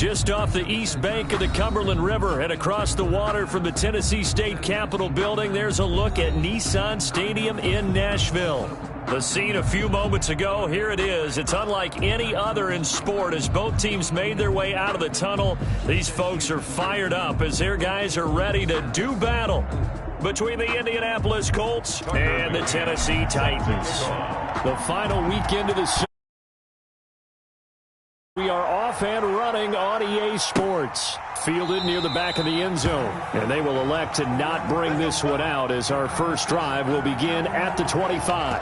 Just off the east bank of the Cumberland River and across the water from the Tennessee State Capitol building, there's a look at Nissan Stadium in Nashville. The scene a few moments ago, here it is. It's unlike any other in sport as both teams made their way out of the tunnel. These folks are fired up as their guys are ready to do battle between the Indianapolis Colts and the Tennessee Titans. The final weekend of the season. We are off and running on EA Sports. Fielded near the back of the end zone. And they will elect to not bring this one out as our first drive will begin at the 25.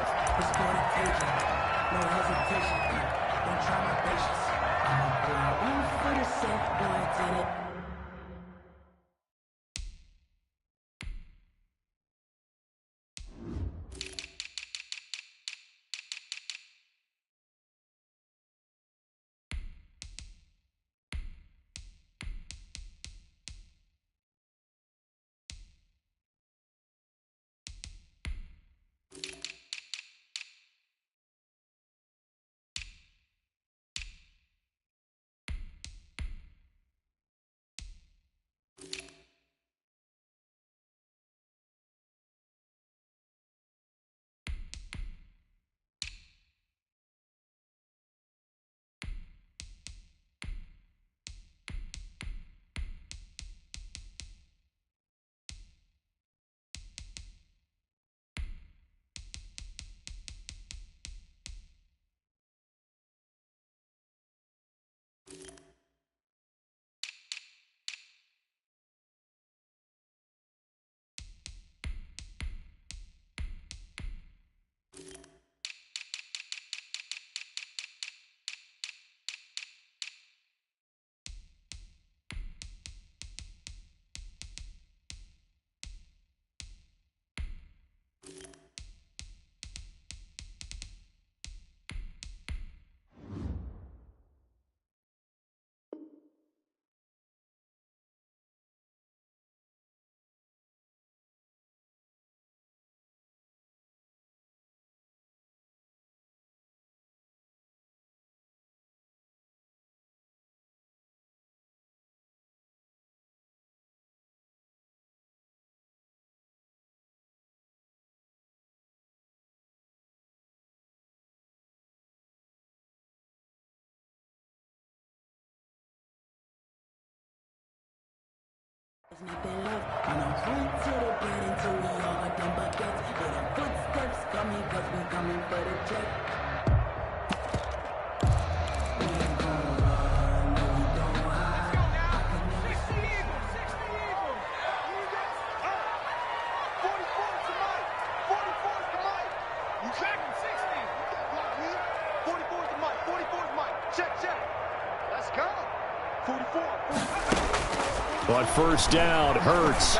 On first down, Hurts.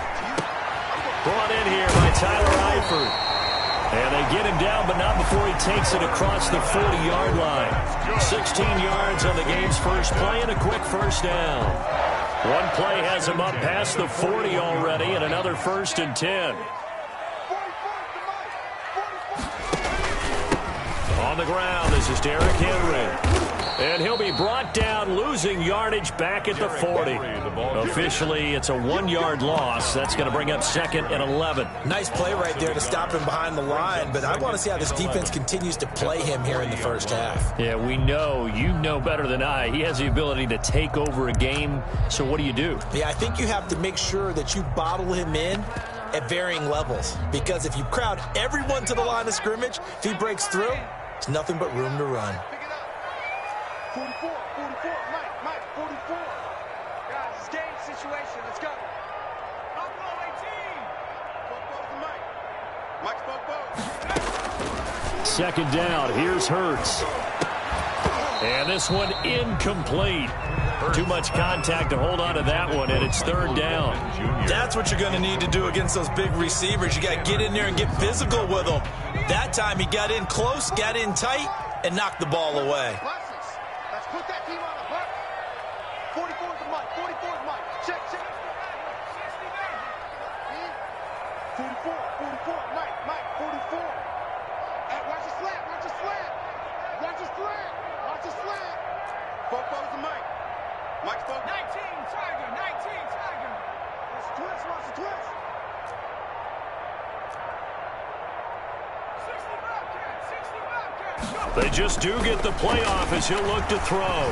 Brought in here by Tyler Eifert. And they get him down, but not before he takes it across the 40-yard line. 16 yards on the game's first play and a quick first down. One play has him up past the 40 already and another 1st and 10. On the ground, this is Derrick Henry. And he'll be brought down, losing yardage back at the 40. Officially, it's a 1-yard loss. That's going to bring up 2nd and 11. Nice play right there to stop him behind the line, but I want to see how this defense continues to play him here in the first half. Yeah, we know, you know better than I, he has the ability to take over a game. So what do you do? Yeah, I think you have to make sure that you bottle him in at varying levels, because if you crowd everyone to the line of scrimmage, if he breaks through, it's nothing but room to run. 44, Mike, 44. Guys, it's game situation. Let's go. Up low 18. Mike's 2nd down. Here's Hurts. And this one incomplete. Too much contact to hold on to that one, and it's 3rd down. That's what you're going to need to do against those big receivers. You got to get in there and get physical with them. That time he got in close, got in tight, and knocked the ball away. Let's put that team on a buck. 44's the Mike. 44's Mike. Check. 44, Mike, 44. Watch the slant. Football's the Mike. Mike's phone. 19 Tiger, 19 Tiger. It's a twist, watch the twist. 60 Wildcat, 60 Wildcat. They just do get the playoff as he'll look to throw.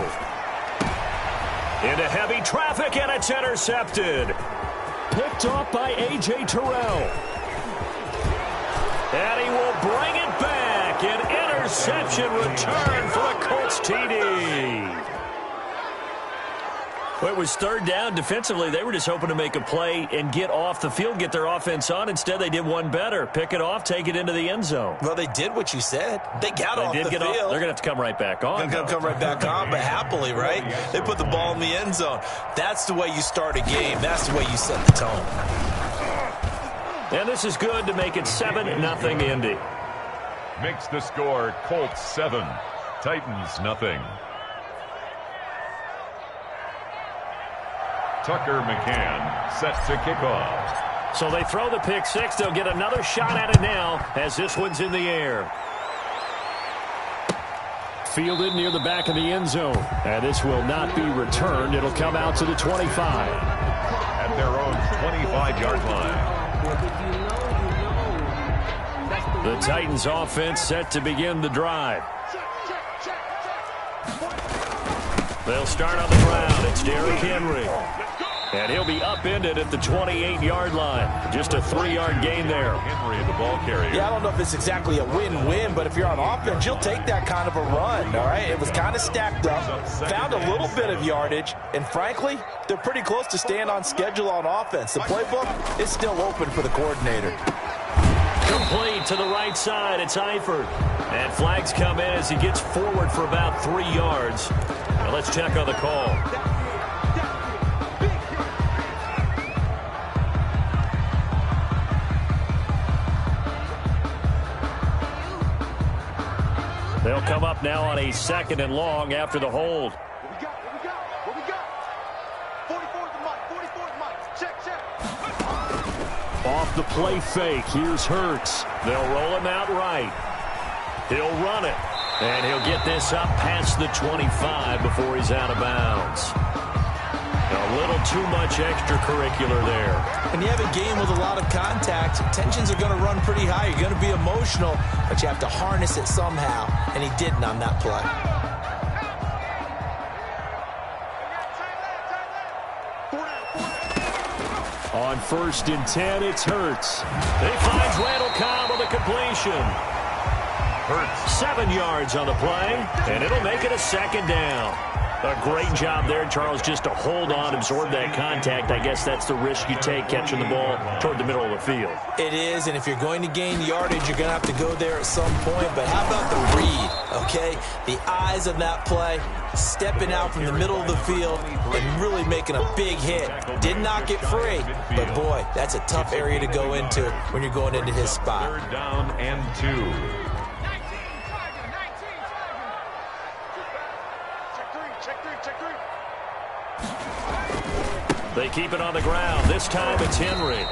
Into heavy traffic, and it's intercepted. Picked off by A.J. Terrell. And he will bring it back. An interception return for the Colts TD. Well, it was third down. Defensively, they were just hoping to make a play and get off the field, get their offense on. Instead, they did one better. Pick it off, take it into the end zone. Well, they did what you said. They got off the field. They're going to have to come right back on. Come right back on, but happily, right? They put the ball in the end zone. That's the way you start a game. That's the way you set the tone. And this is good to make it 7-0 Indy. Makes the score Colts 7, Titans nothing. Tucker McCann set to kick off. So they throw the pick six. They'll get another shot at it now as this one's in the air. Fielded near the back of the end zone. And this will not be returned. It'll come out to the 25. At their own 25-yard line. The Titans offense set to begin the drive. They'll start on the ground. It's Derrick Henry. And he'll be upended at the 28-yard line. Just a 3-yard gain there. Henry, the ball carrier. Yeah, I don't know if it's exactly a win-win, but if you're on offense, you'll take that kind of a run, all right? It was kind of stacked up, found a little bit of yardage, and frankly, they're pretty close to staying on schedule on offense. The playbook is still open for the coordinator. Complete to the right side. It's Eifert. And flags come in as he gets forward for about 3 yards. Now let's check on the call. They'll come up now on a 2nd and long after the hold. What we got? 44's the Mike, 44's Mike. Check. Off the play fake, here's Hurts. They'll roll him out right. He'll run it. And he'll get this up past the 25 before he's out of bounds. A little too much extracurricular there. When you have a game with a lot of contact, tensions are going to run pretty high. You're going to be emotional, but you have to harness it somehow, and he didn't on that play. On 1st and 10, it's Hurts. He finds Randall Cobb on the completion. Hurts 7 yards on the play, and it'll make it a 2nd down. A great job there, Charles, just to hold on, absorb that contact. I guess that's the risk you take catching the ball toward the middle of the field. It is, and if you're going to gain yardage, you're going to have to go there at some point. But how about the read, okay? The eyes of that play, stepping out from the middle of the field and really making a big hit. Didn't knock it free, but boy, that's a tough area to go into when you're going into his spot. 3rd down and 2. They keep it on the ground. This time it's Henry.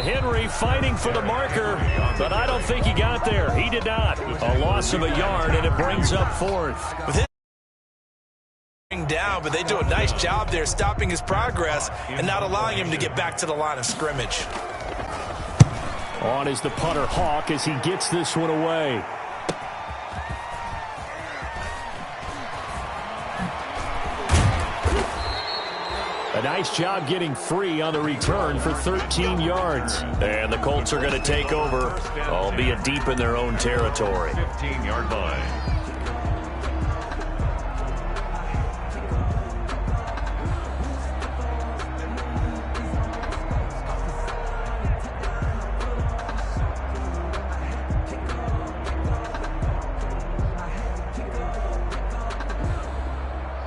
Henry fighting for the marker, but I don't think he got there. He did not. A loss of a yard, and it brings up 4th. With him down, but they do a nice job there stopping his progress and not allowing him to get back to the line of scrimmage. On is the punter Hawk as he gets this one away. A nice job getting free on the return for 13 yards. And the Colts are going to take over, albeit deep in their own territory. 15-yard line.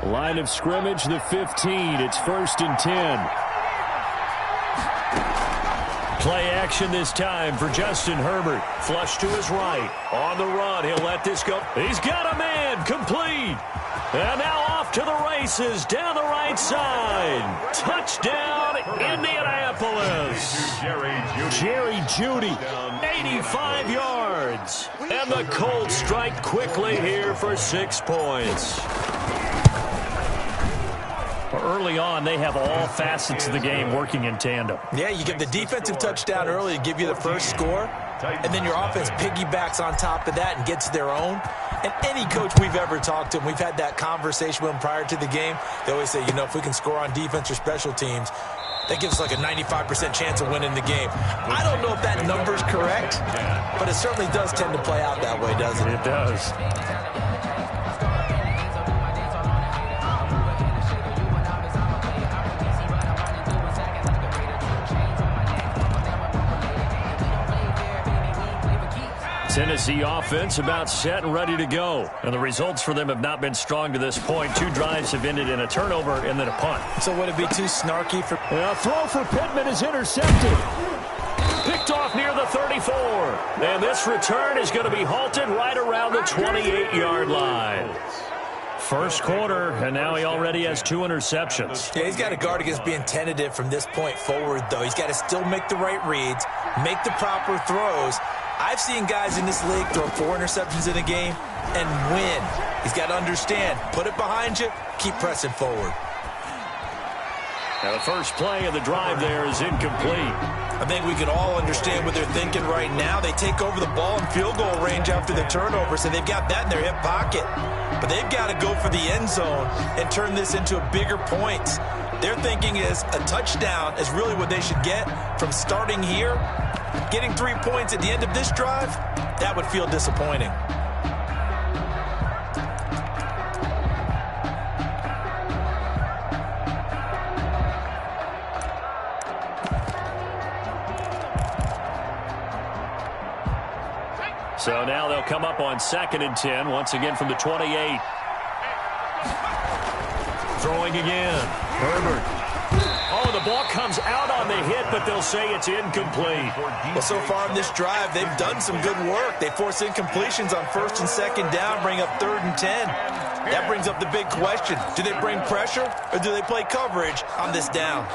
Line of scrimmage, the 15. It's 1st and 10. Play action this time for Justin Herbert. Flush to his right. On the run, he'll let this go. He's got a man, complete. And now off to the races, down the right side. Touchdown, Indianapolis. Jerry Jeudy, 85 yards. And the Colts strike quickly here for 6 points. early on, they have all facets of the game working in tandem. Yeah, you get the defensive touchdown early to give you the first score, and then your offense piggybacks on top of that and gets their own. And any coach we've ever talked to, and we've had that conversation with them prior to the game, they always say, you know, if we can score on defense or special teams, that gives us like a 95% chance of winning the game. I don't know if that number's correct, but it certainly does tend to play out that way, doesn't it? It does. Tennessee offense about set and ready to go. And the results for them have not been strong to this point. 2 drives have ended in a turnover and then a punt. So would it be too snarky for... A throw for Pittman is intercepted. Picked off near the 34. And this return is going to be halted right around the 28-yard line. First quarter, and now he already has 2 interceptions. Yeah, he's got to guard against being tentative from this point forward, though. He's got to still make the right reads, make the proper throws. I've seen guys in this league throw 4 interceptions in a game and win. He's got to understand, put it behind you, keep pressing forward. Now the first play of the drive there is incomplete. I think we can all understand what they're thinking right now. They take over the ball in field goal range after the turnover, so they've got that in their hip pocket. But they've got to go for the end zone and turn this into a bigger point. Their thinking is a touchdown is really what they should get from starting here. Getting 3 points at the end of this drive, that would feel disappointing. So now they'll come up on 2nd and 10, once again from the 28. Throwing again. Herbert. Oh, the ball comes out on the hit, but they'll say it's incomplete. Well, so far in this drive, they've done some good work. They force incompletions on 1st and 2nd down, bring up 3rd and 10. That brings up the big question. Do they bring pressure, or do they play coverage on this down?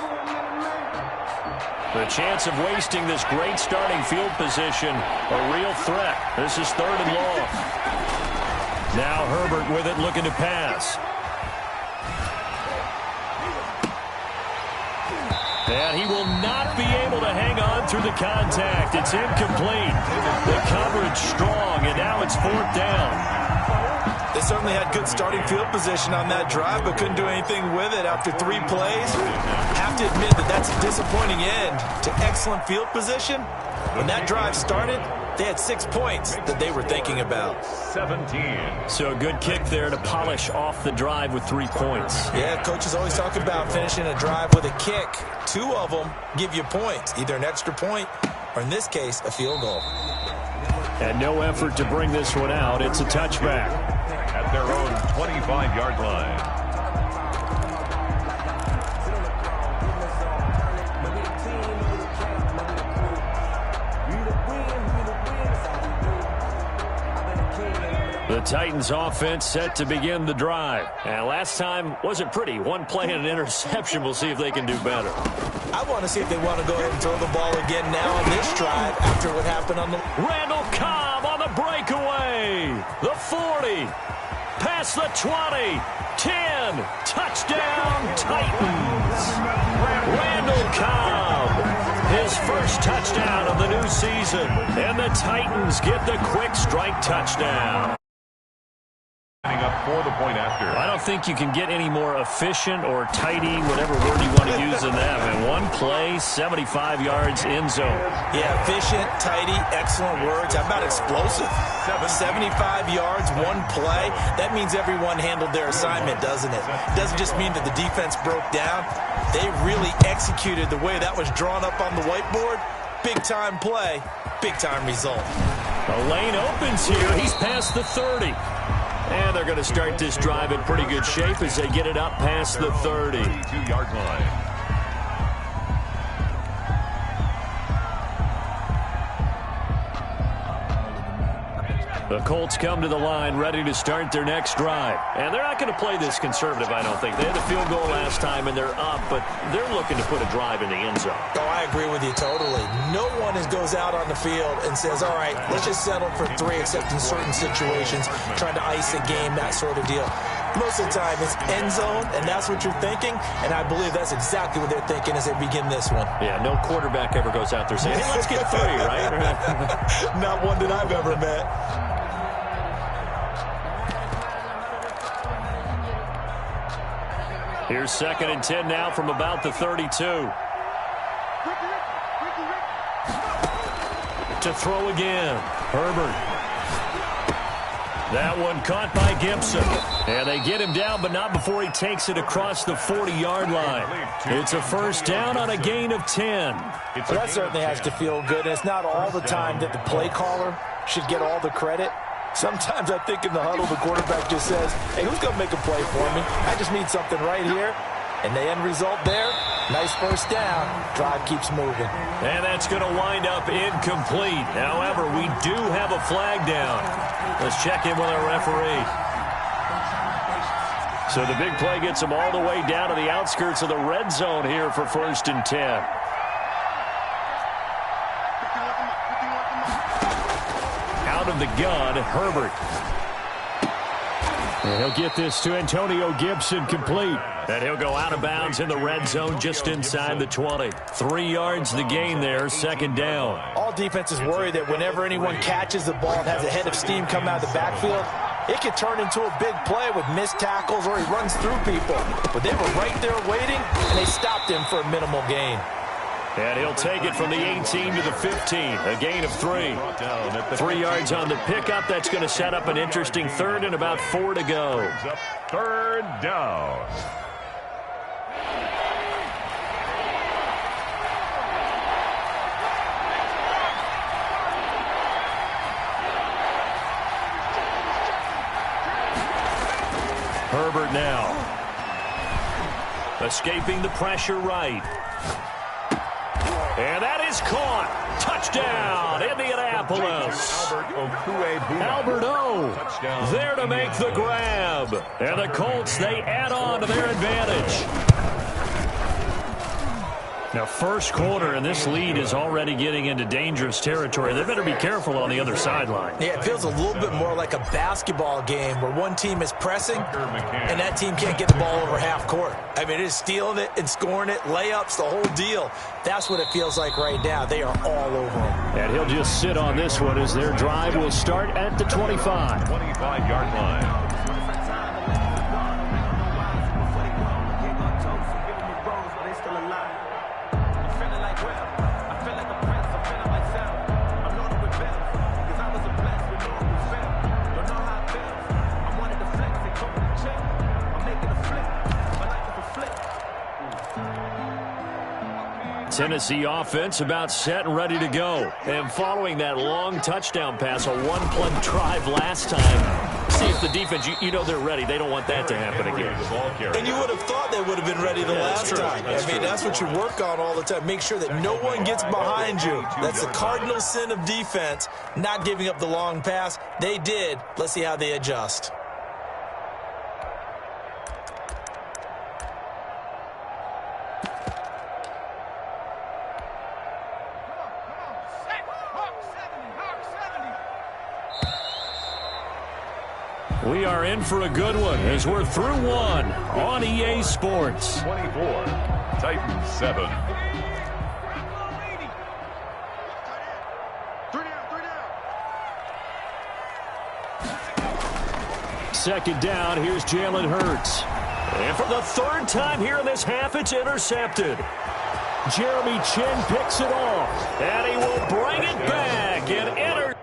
The chance of wasting this great starting field position, a real threat. This is 3rd and long. Now Herbert with it, looking to pass. And he will not be able to hang on through the contact. It's incomplete. The coverage strong, and now it's 4th down. They certainly had good starting field position on that drive, but couldn't do anything with it after 3 plays. Have to admit that that's a disappointing end to excellent field position. When that drive started, they had 6 points that they were thinking about. 17. So a good kick there to polish off the drive with 3 points. Yeah, coaches always talk about finishing a drive with a kick. 2 of them give you points, either an extra point or, in this case, a field goal. And no effort to bring this one out. It's a touchback. At their own 25-yard line. The Titans offense set to begin the drive. And last time wasn't pretty. 1 play and an interception. We'll see if they can do better. I want to see if they want to go ahead and throw the ball again now on this drive after what happened on the... Randall Cobb on the breakaway. The 40. Past the 20. 10. Touchdown, Titans. Randall Cobb. His first touchdown of the new season. And the Titans get the quick strike touchdown. Up for the point after. I don't think you can get any more efficient or tidy, whatever word you want to use in that. And 1 play, 75 yards, end zone. Yeah, efficient, tidy, excellent words. How about explosive? 75 yards, 1 play. That means everyone handled their assignment, doesn't it? It doesn't just mean that the defense broke down. They really executed the way that was drawn up on the whiteboard. Big-time play, big-time result. The lane opens here. He's past the 30. And they're going to start this drive in pretty good shape as they get it up past the 30. 32-yard line. The Colts come to the line ready to start their next drive. And they're not going to play this conservative, I don't think. They had a field goal last time, and they're up, but they're looking to put a drive in the end zone. Oh, I agree with you totally. No one goes out on the field and says, all right, let's just settle for 3, except in certain situations, trying to ice a game, that sort of deal. Most of the time, it's end zone, and that's what you're thinking, and I believe that's exactly what they're thinking as they begin this one. Yeah, no quarterback ever goes out there saying, hey, let's get 3, right? Not one that I've ever met. Here's 2nd and 10 now from about the 32. To throw again. Herbert. That one caught by Gibson. And they get him down, but not before he takes it across the 40-yard line. It's a first down on a gain of 10. Well, that certainly has to feel good. And it's not all the time that the play caller should get all the credit. Sometimes I think in the huddle, the quarterback just says, hey, who's going to make a play for me? I just need something right here. And the end result there, nice first down. Drive keeps moving. And that's going to wind up incomplete. However, we do have a flag down. Let's check in with our referee. So the big play gets them all the way down to the outskirts of the red zone here for 1st and 10. Out of the gun, Herbert. And he'll get this to Antonio Gibson complete. And he'll go out of bounds in the red zone just inside the 20. 3 yards the gain there, 2nd down. All defenses worry that whenever anyone catches the ball and has a head of steam come out of the backfield, it can turn into a big play with missed tackles or he runs through people. But they were right there waiting, and they stopped him for a minimal gain. And he'll take it from the 18 to the 15, a gain of 3. 3 yards on the pickup. That's going to set up an interesting 3rd and about 4 to go. 3rd down. Herbert now. Escaping the pressure right. And that is caught. Touchdown, Indianapolis. Albert O. There to make the grab. And the Colts, they add on to their advantage. Now, first quarter, and this lead is already getting into dangerous territory. They better be careful on the other sideline. Yeah, it feels a little bit more like a basketball game where one team is pressing and that team can't get the ball over half court. I mean, it is stealing it and scoring it, layups, the whole deal. That's what it feels like right now. They are all over him. And he'll just sit on this one as their drive will start at the 25. 25-yard line. Tennessee offense about set and ready to go. And following that long touchdown pass, a one-play drive last time. See if the defense, you know they're ready. They don't want that to happen again. And you would have thought they would have been ready the last time. That's what you work on all the time. Make sure that no one gets behind you. That's the cardinal sin of defense, not giving up the long pass. They did. Let's see how they adjust. We are in for a good one as we're through one on EA Sports. 24, Titans 7. 2nd down, here's Jalen Hurts. And for the 3rd time here in this half, it's intercepted. Jeremy Chin picks it off, and he will bring it back and enter.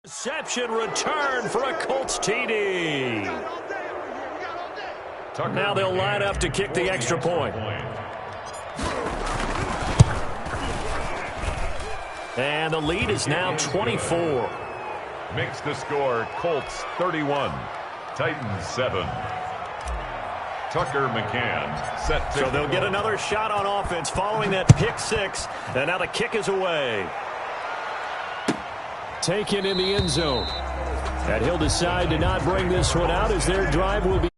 Reception return for a Colts TD. Now they'll line up to kick the extra point. And the lead is now 24. Makes the score Colts 31, Titans 7. Tucker McCann set to. So they'll get another shot on offense following that pick six. And now the kick is away. Taken in the end zone. And he'll decide to not bring this one out as their drive will be.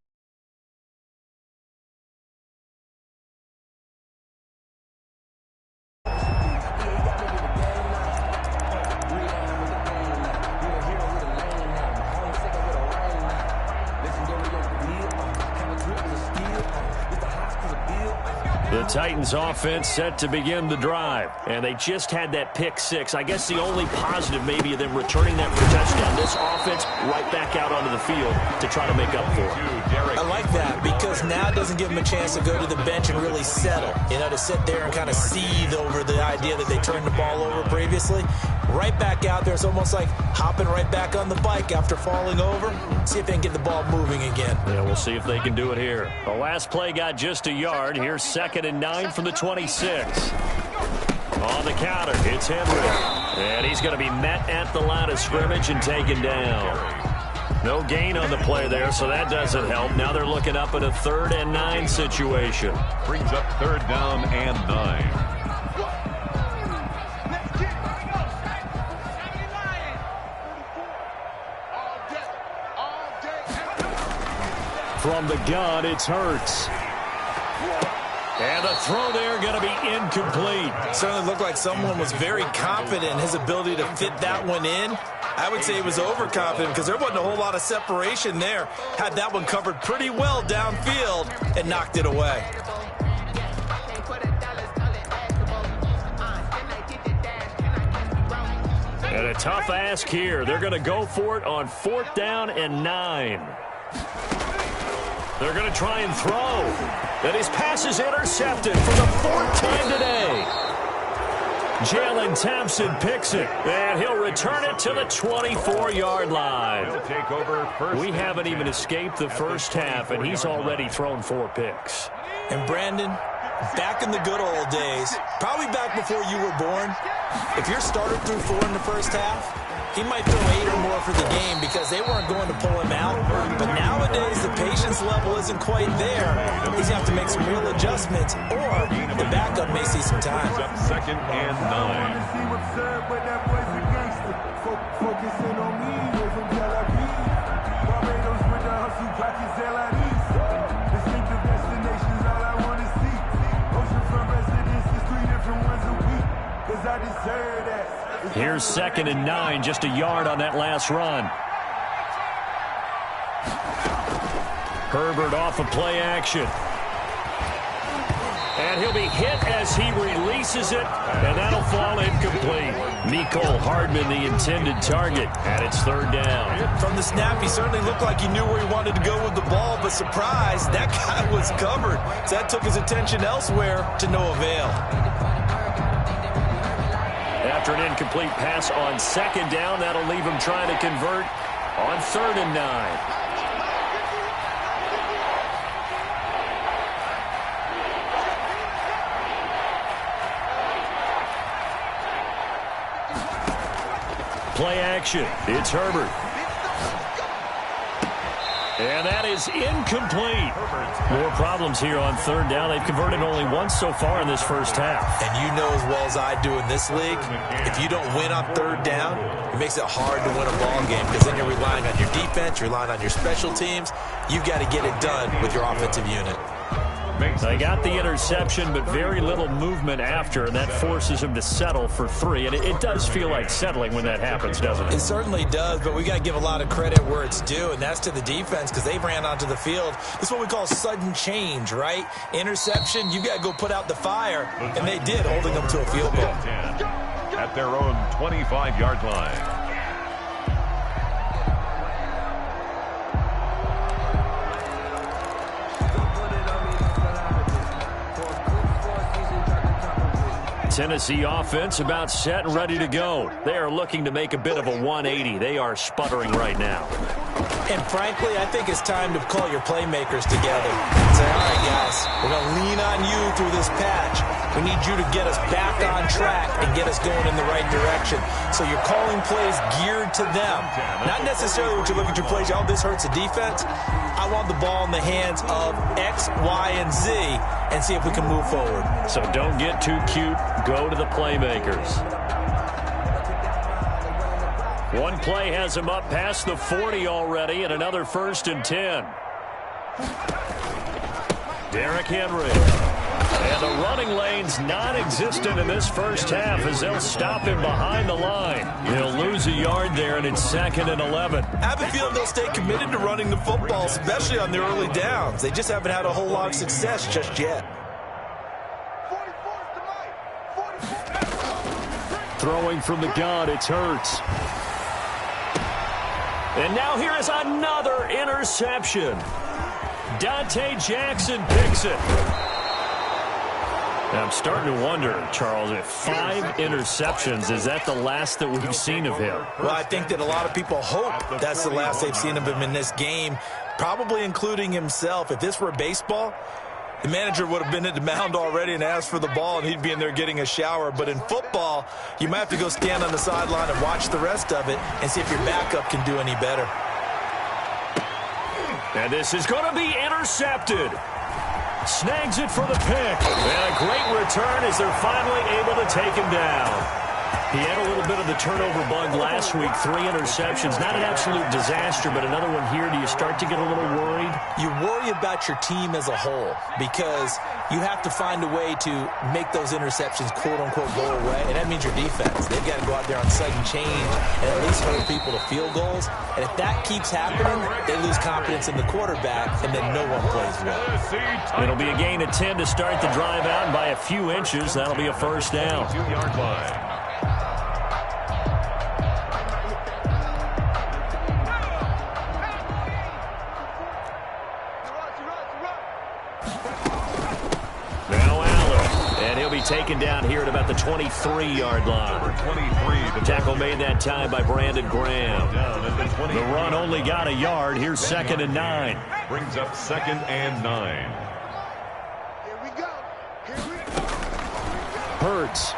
The Titans offense set to begin the drive, and they just had that pick six. I guess the only positive maybe of them returning that for a touchdown. This offense right back out onto the field to try to make up for it. I like that because now it doesn't give them a chance to go to the bench and really settle. You know, to sit there and kind of seethe over the idea that they turned the ball over previously. Right back out there. It's almost like hopping right back on the bike after falling over. See if they can get the ball moving again. Yeah, we'll see if they can do it here. The last play got just a yard. Here's 2nd and 9 from the 26. On the counter, it's Henry. And he's going to be met at the line of scrimmage and taken down. No gain on the play there, so that doesn't help. Now they're looking up at a 3rd and 9 situation. Brings up 3rd down and 9. From the gun, it's Hurts. And the throw there going to be incomplete. Certainly looked like someone was very confident in his ability to fit that one in. I would say he was overconfident because there wasn't a whole lot of separation there. Had that one covered pretty well downfield and knocked it away. And a tough ask here. They're going to go for it on 4th down and 9. They're going to try and throw. And his pass is intercepted for the 4th time today. Jalen Thompson picks it, and he'll return it to the 24-yard line. He'll take over first. We haven't even escaped the first half, and he's already thrown 4 picks. And Brandon, back in the good old days, probably back before you were born, if your starter threw 4 in the first half, he might throw 8 or more for the game because they weren't going to pull him out. But nowadays, the patience level isn't quite there. He's going to have to make some real adjustments, or the backup may see some time. Up 2nd and 9. Here's 2nd and 9, just a yard on that last run. Herbert off of play action. And he'll be hit as he releases it, and that'll fall incomplete. Mecole Hardman, the intended target, and it's 3rd down. From the snap, he certainly looked like he knew where he wanted to go with the ball, but surprise, that guy was covered. So that took his attention elsewhere to no avail. After an incomplete pass on 2nd down, that'll leave him trying to convert on 3rd and 9. Play action. It's Herbert. And that is incomplete. More problems here on 3rd down. They've converted only once so far in this first half. And you know as well as I do in this league, if you don't win on 3rd down, it makes it hard to win a ball game because then you're relying on your defense, you're relying on your special teams. You've got to get it done with your offensive unit. They got the interception, but very little movement after, and that forces him to settle for 3. And it does feel like settling when that happens, doesn't it? It certainly does, but we got to give a lot of credit where it's due, and that's to the defense because they ran onto the field. This is what we call sudden change, right? Interception, you got to go put out the fire, and they did, holding them to a field goal. At their own 25-yard line. Tennessee offense about set and ready to go. They are looking to make a bit of a 180. They are sputtering right now. And frankly, I think it's time to call your playmakers together. Say, all right, guys, we're going to lean on you through this patch. We need you to get us back on track and get us going in the right direction. So you're calling plays geared to them. Not necessarily what you look at your plays, oh, this hurts the defense. I want the ball in the hands of X, Y, and Z and see if we can move forward. So don't get too cute. Go to the playmakers. One play has him up past the 40 already, and another 1st and 10. Derrick Henry. And the running lane's non-existent in this first half as they'll stop him behind the line. He'll lose a yard there, and it's 2nd and 11. I have a feeling they'll stay committed to running the football, especially on their early downs. They just haven't had a whole lot of success just yet. Throwing from the gun, it's Hurts. And now here is another interception. Dante Jackson picks it. I'm starting to wonder, Charles, if 5 interceptions, is that the last that we've seen of him? Well, I think that a lot of people hope that's the last they've seen of him in this game, probably including himself. If this were baseball, the manager would have been at the mound already and asked for the ball, and he'd be in there getting a shower. But in football, you might have to go stand on the sideline and watch the rest of it and see if your backup can do any better. And this is going to be intercepted. Snags it for the pick. And a great return as they're finally able to take him down. He had a little bit of the turnover bug last week. 3 interceptions. Not an absolute disaster, but another one here. Do you start to get a little worried? You worry about your team as a whole because you have to find a way to make those interceptions, quote-unquote, go away. And that means your defense. They've got to go out there on sudden change and at least hold people to field goals. And if that keeps happening, they lose confidence in the quarterback, and then no one plays well. It'll be a gain of 10 to start the drive out, and by a few inches, that'll be a 1st down. 2-yard line. Taken down here at about the 23-yard line. Number 23. The tackle made that time by Brandon Graham. The run only got a yard. Here's 2nd and 9. Brings up 2nd and 9. Here we go. Hurts.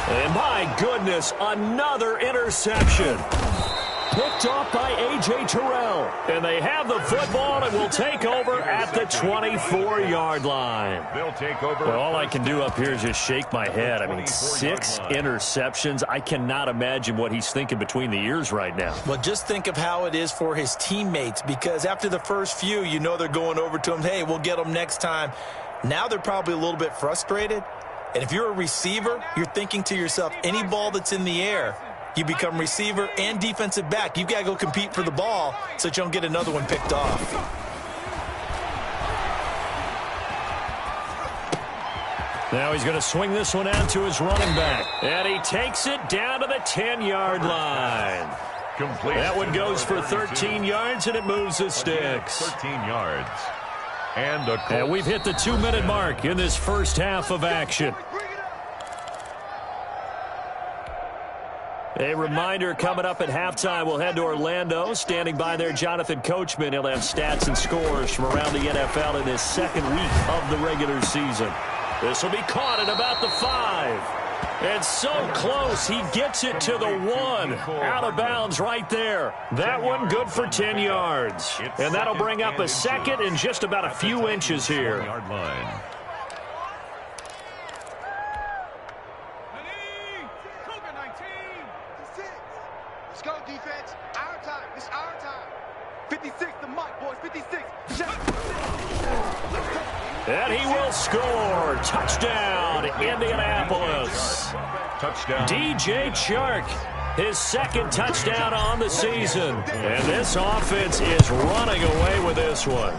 And my goodness, another interception. Picked off by A.J. Terrell. And they have the football and will take over at the 24-yard line. They'll take over. Well, all I can do up here is just shake my head. I mean, 6 interceptions. I cannot imagine what he's thinking between the ears right now. Well, just think of how it is for his teammates, because after the first few, you know they're going over to him, hey, we'll get them next time. Now they're probably a little bit frustrated. And if you're a receiver, you're thinking to yourself, any ball that's in the air, you become receiver and defensive back. You've got to go compete for the ball so that you don't get another one picked off. Now he's going to swing this one out to his running back. And he takes it down to the 10-yard line. Complete. That one goes for 13 yards, and it moves the sticks. 13 yards. And we've hit the 2-minute mark in this first half of action. A reminder coming up at halftime, we'll head to Orlando. Standing by there, Jonathan Coachman. He'll have stats and scores from around the NFL in this 2nd week of the regular season. This will be caught at about the 5. And so close, he gets it to the 1. Out of bounds right there. That one good for 10 yards. And that'll bring up a 2nd and just about a few inches here. Let's go, defense. Our time. It's our time. 56 the mic, boys. 56. And he will score. Touchdown, Indianapolis. Touchdown. DJ Chark, his 2nd touchdown on the season. And this offense is running away with this one.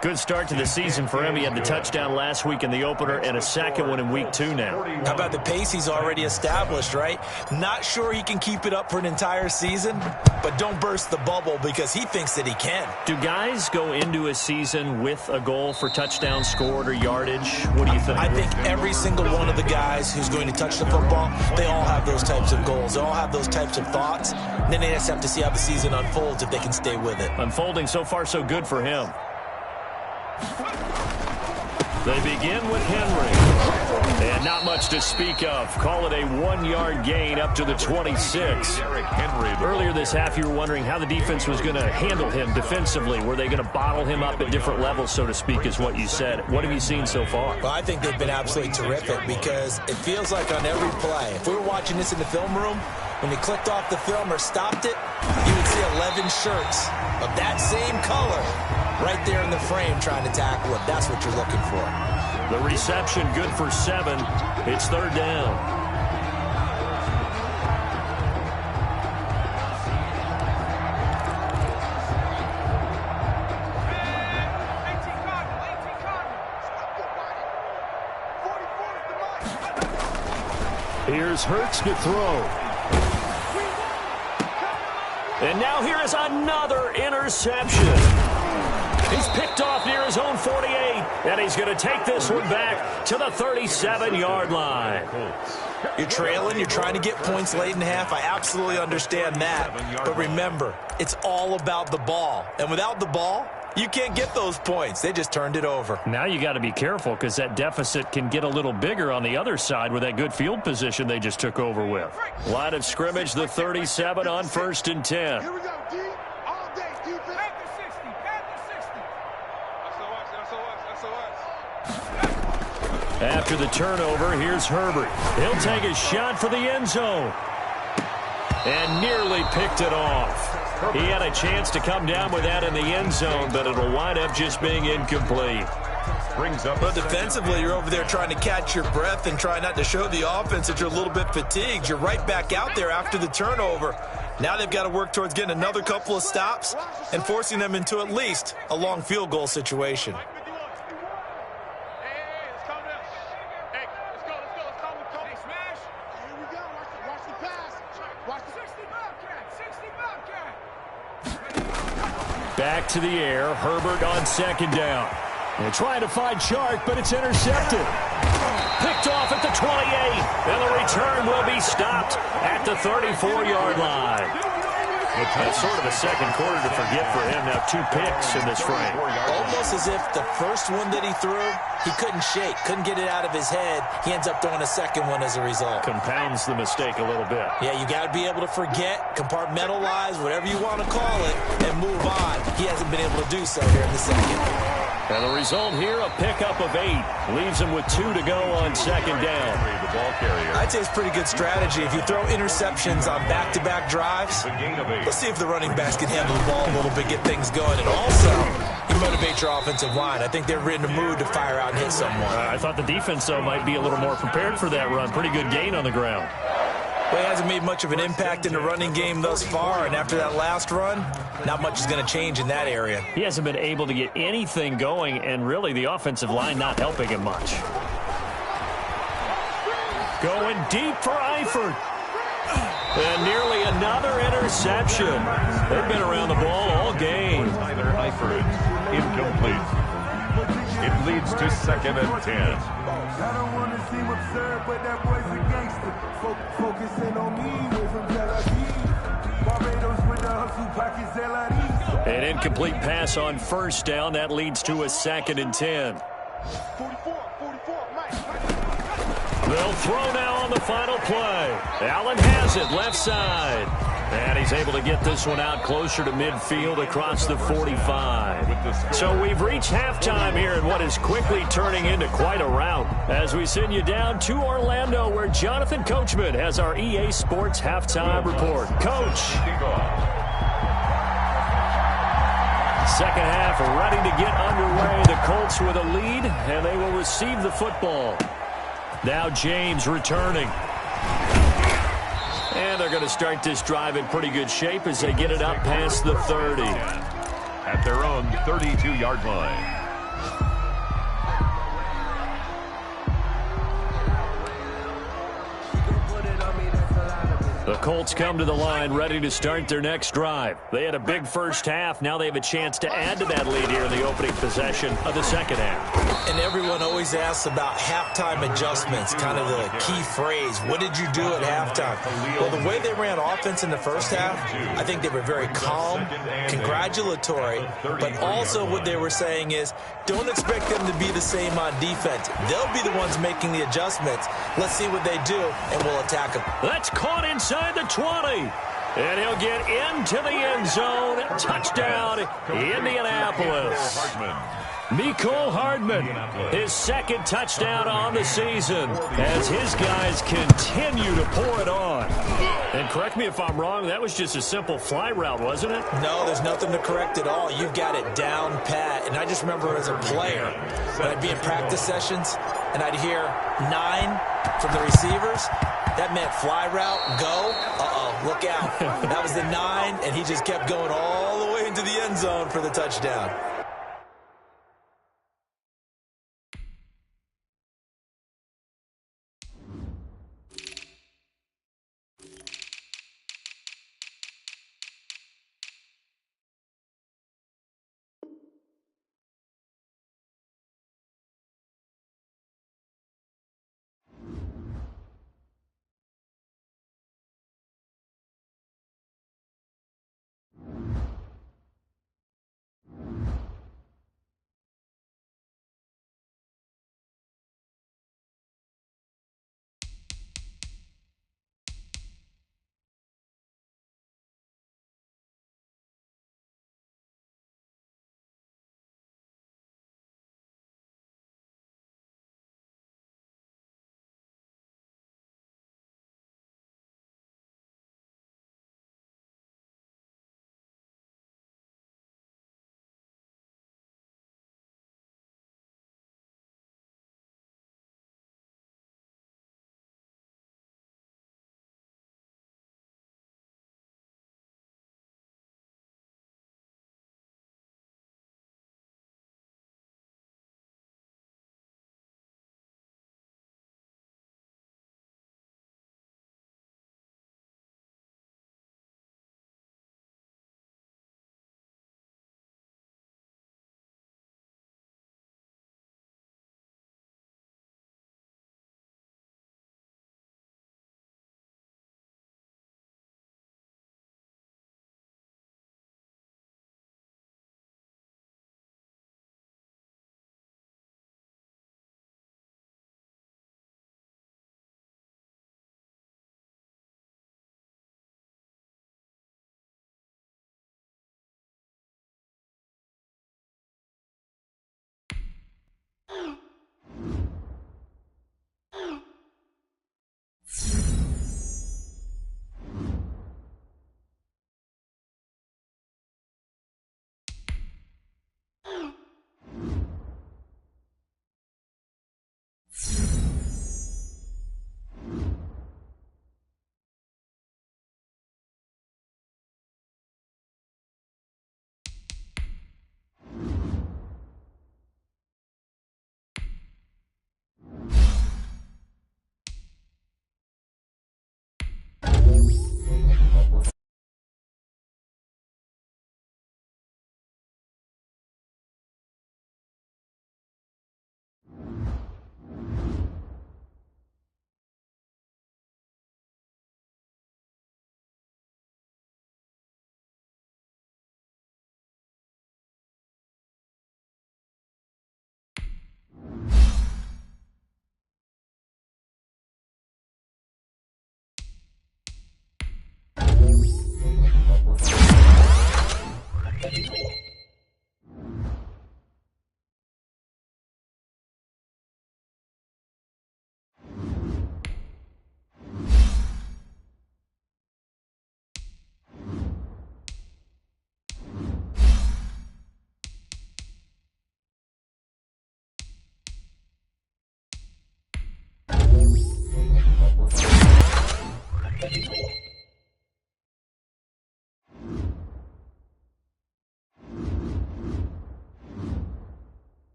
Good start to the season for him. He had the touchdown last week in the opener and a second one in week 2 now. How about the pace he's already established, right? Not sure he can keep it up for an entire season, but don't burst the bubble because he thinks that he can. Do guys go into a season with a goal for touchdown scored or yardage? What do you think? I think every single one of the guys who's going to touch the football, they all have those types of goals. They all have those types of thoughts. And then they just have to see how the season unfolds if they can stay with it. Unfolding so far so good for him. They begin with Henry. And not much to speak of. Call it a 1-yard gain up to the 26. Earlier this half, you were wondering how the defense was going to handle him defensively. Were they going to bottle him up at different levels, so to speak, is what you said. What have you seen so far? Well, I think they've been absolutely terrific because it feels like on every play, if we were watching this in the film room, when he clicked off the film or stopped it, you would see 11 shirts of that same color right there in the frame trying to tackle it. That's what you're looking for. The reception good for 7. It's 3rd down. Here's Hurts to throw. And now here is another interception. He's picked off near his own 48, and he's going to take this one back to the 37-yard line. You're trailing, you're trying to get points late in half. I absolutely understand that. But remember, it's all about the ball. And without the ball, you can't get those points. They just turned it over. Now you got to be careful because that deficit can get a little bigger on the other side with that good field position they just took over with. Line of scrimmage, the 37 on 1st and 10. Here we go, D. All day, defense. After the turnover, here's Herbert. He'll take a shot for the end zone. And nearly picked it off. He had a chance to come down with that in the end zone, but it'll wind up just being incomplete. But defensively, you're over there trying to catch your breath and try not to show the offense that you're a little bit fatigued. You're right back out there after the turnover. Now they've got to work towards getting another couple of stops and forcing them into at least a long field goal situation. Back to the air. Herbert on 2nd down. They're trying to find Chark, but it's intercepted. Picked off at the 28. And the return will be stopped at the 34-yard line. It's sort of a second quarter to forget for him. Now 2 picks in this frame. Almost as if the first one that he threw, he couldn't shake, couldn't get it out of his head. He ends up throwing a second one as a result. Compounds the mistake a little bit. Yeah, you got to be able to forget, compartmentalize, whatever you want to call it, and move on. He hasn't been able to do so here in the second. And the result here, a pickup of 8. Leaves him with 2 to go on 2nd down. I'd say it's pretty good strategy. If you throw interceptions on back-to-back drives, let's see if the running backs can handle the ball a little bit, get things going. And also, you motivate your offensive line. I think they're in the mood to fire out and hit someone. I thought the defense, though, might be a little more prepared for that run. Pretty good gain on the ground. Well, he hasn't made much of an impact in the running game thus far, and after that last run, not much is going to change in that area. He hasn't been able to get anything going, and really the offensive line not helping him much. Going deep for Eifert. And nearly another interception. They've been around the ball all game. Tyler Eifert, incomplete. It leads to 2nd and 10. I don't want to seem absurd, but that boy's a gangster. Focusing on me, way from Tel Aviv. Barbados with the hustle pockets, LID. An incomplete pass on 1st down. That leads to a 2nd and 10. 44, Mike. They'll throw now on the final play. Allen has it, left side. And he's able to get this one out closer to midfield across the 45. So we've reached halftime here in what is quickly turning into quite a rout as we send you down to Orlando where Jonathan Coachman has our EA Sports halftime report. Coach. Second half ready to get underway. The Colts with a lead, and they will receive the football. Now James returning. And they're going to start this drive in pretty good shape as they get it up past the 30. At their own 32-yard line. The Colts come to the line ready to start their next drive. They had a big first half. Now they have a chance to add to that lead here in the opening possession of the second half. And everyone always asks about halftime adjustments, kind of the key phrase. What did you do at halftime? Well, the way they ran offense in the first half, I think they were very calm, congratulatory, but also what they were saying is don't expect them to be the same on defense. They'll be the ones making the adjustments. Let's see what they do, and we'll attack them. That's caught inside the 20. And he'll get into the end zone. Touchdown, Indianapolis. Mecole Hardman, his second touchdown on the season as his guys continue to pour it on. And correct me if I'm wrong, that was just a simple fly route, wasn't it? No, there's nothing to correct at all. You've got it down pat. And I just remember as a player, when I'd be in practice sessions and I'd hear 9 from the receivers, that meant fly route, go. Uh-oh, look out. That was the 9, and he just kept going all the way into the end zone for the touchdown.